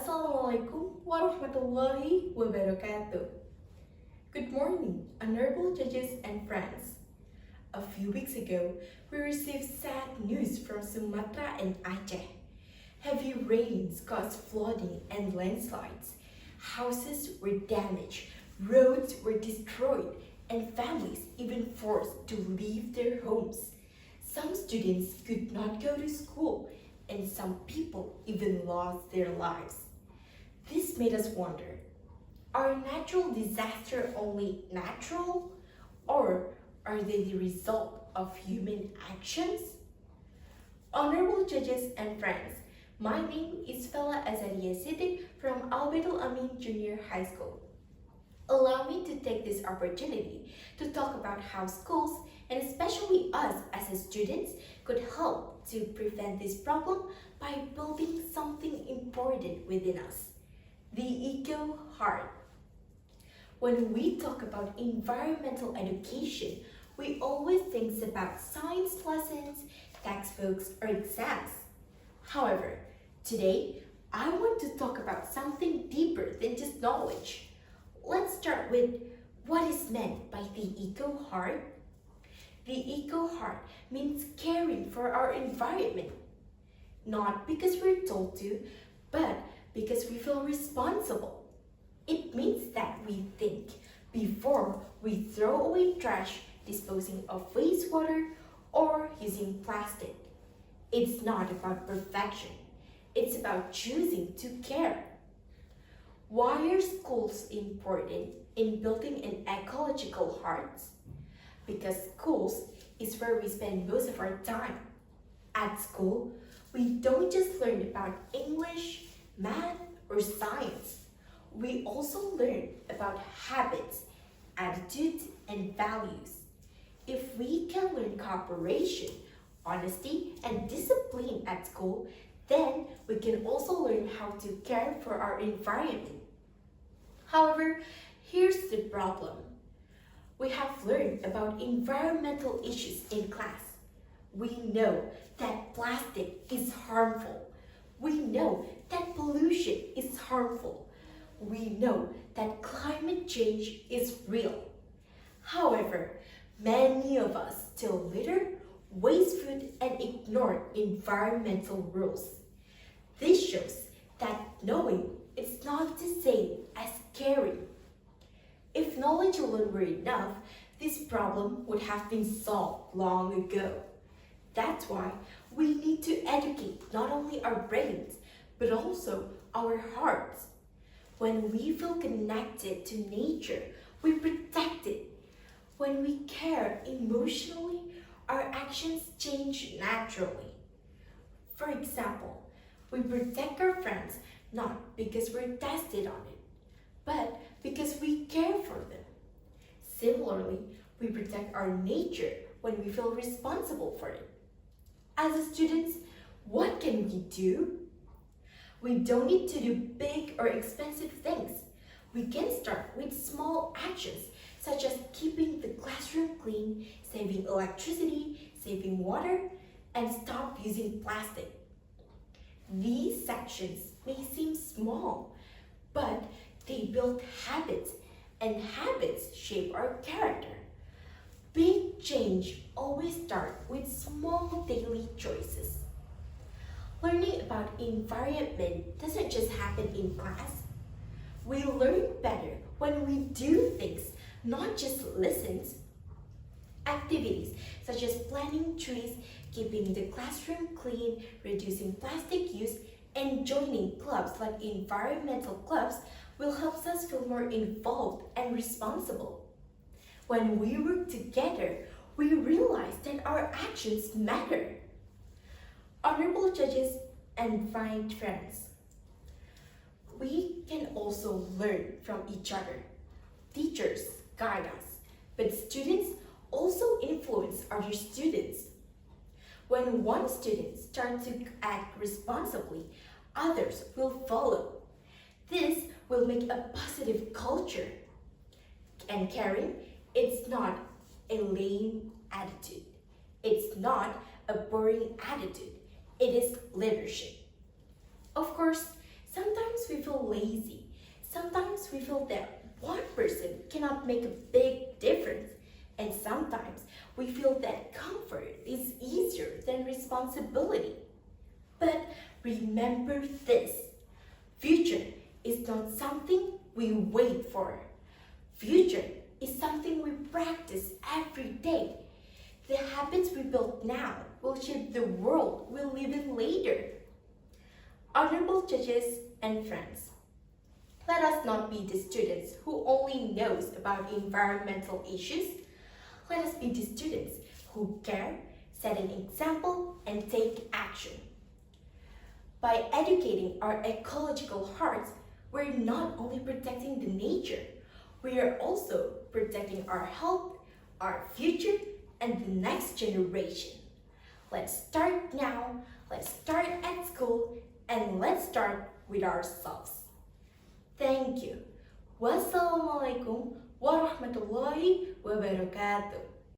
Assalamualaikum warahmatullahi wabarakatuh. Good morning, honorable judges and friends. A few weeks ago, we received sad news from Sumatra and Aceh. Heavy rains caused flooding and landslides. Houses were damaged, roads were destroyed, and families even forced to leave their homes. Some students could not go to school, and some people even lost their lives. This made us wonder, are natural disasters only natural, or are they the result of human actions? Honorable judges and friends, my name is Fela Azaria from Baitul Amien Junior High School. Allow me to take this opportunity to talk about how schools, and especially us as students, could help to prevent this problem by building something important within us, the eco heart. When we talk about environmental education, we always think about science lessons, textbooks, or exams. However, today, I want to talk about something deeper than just knowledge. Let's start with what is meant by the eco heart. The eco heart means caring for our environment, not because we're told to, but because we feel responsible. It means that we think before we throw away trash, disposing of wastewater, or using plastic. It's not about perfection. It's about choosing to care. Why are schools important in building an ecological heart? Because schools is where we spend most of our time. At school, we don't just learn about English, math, or science. We also learn about habits, attitudes, and values. If we can learn cooperation, honesty, and discipline at school, then we can also learn how to care for our environment. However, here's the problem. We have learned about environmental issues in class. We know that plastic is harmful. We know that pollution is harmful. We know that climate change is real. However, many of us still litter, waste food, and ignore environmental rules. This shows that knowing is not the same as caring. If knowledge alone were enough, this problem would have been solved long ago. That's why we need to educate not only our brains, but also our hearts. When we feel connected to nature, we protect it. When we care emotionally, our actions change naturally. For example, we protect our friends not because we're tested on it, but because we care for them. Similarly, we protect our nature when we feel responsible for it. As students, what can we do? We don't need to do big or expensive things. We can start with small actions such as keeping the classroom clean, saving electricity, saving water, and stop using plastic. These actions may seem small, but they build habits, and habits shape our character. Big change always starts with small daily choices. Learning about environment doesn't just happen in class. We learn better when we do things, not just listens. Activities such as planting trees, keeping the classroom clean, reducing plastic use, and joining clubs like environmental clubs will help us feel more involved and responsible. When we work together, we realize that our actions matter. Honorable judges and fine friends, we can also learn from each other. Teachers guide us, but students also influence other students. When one student starts to act responsibly, others will follow. This will make a positive culture. And caring, it's not a lame attitude. It's not a boring attitude. It is leadership. Of course, sometimes sometimes we feel lazy. Sometimes we feel that one person cannot make a big difference. And sometimes we feel that comfort is easier than responsibility. But remember this, future is not something we wait for. Future is something we practice every day. The habits we build now will shape the world we'll live in later. Honorable judges and friends, let us not be the students who only knows about environmental issues. Let us be the students who care, set an example, and take action. By educating our ecological hearts, we're not only protecting the nature, we are also protecting our health, our future, and the next generation. Let's start now, let's start at school, and let's start with ourselves. Thank you. Wassalamualaikum warahmatullahi wabarakatuh.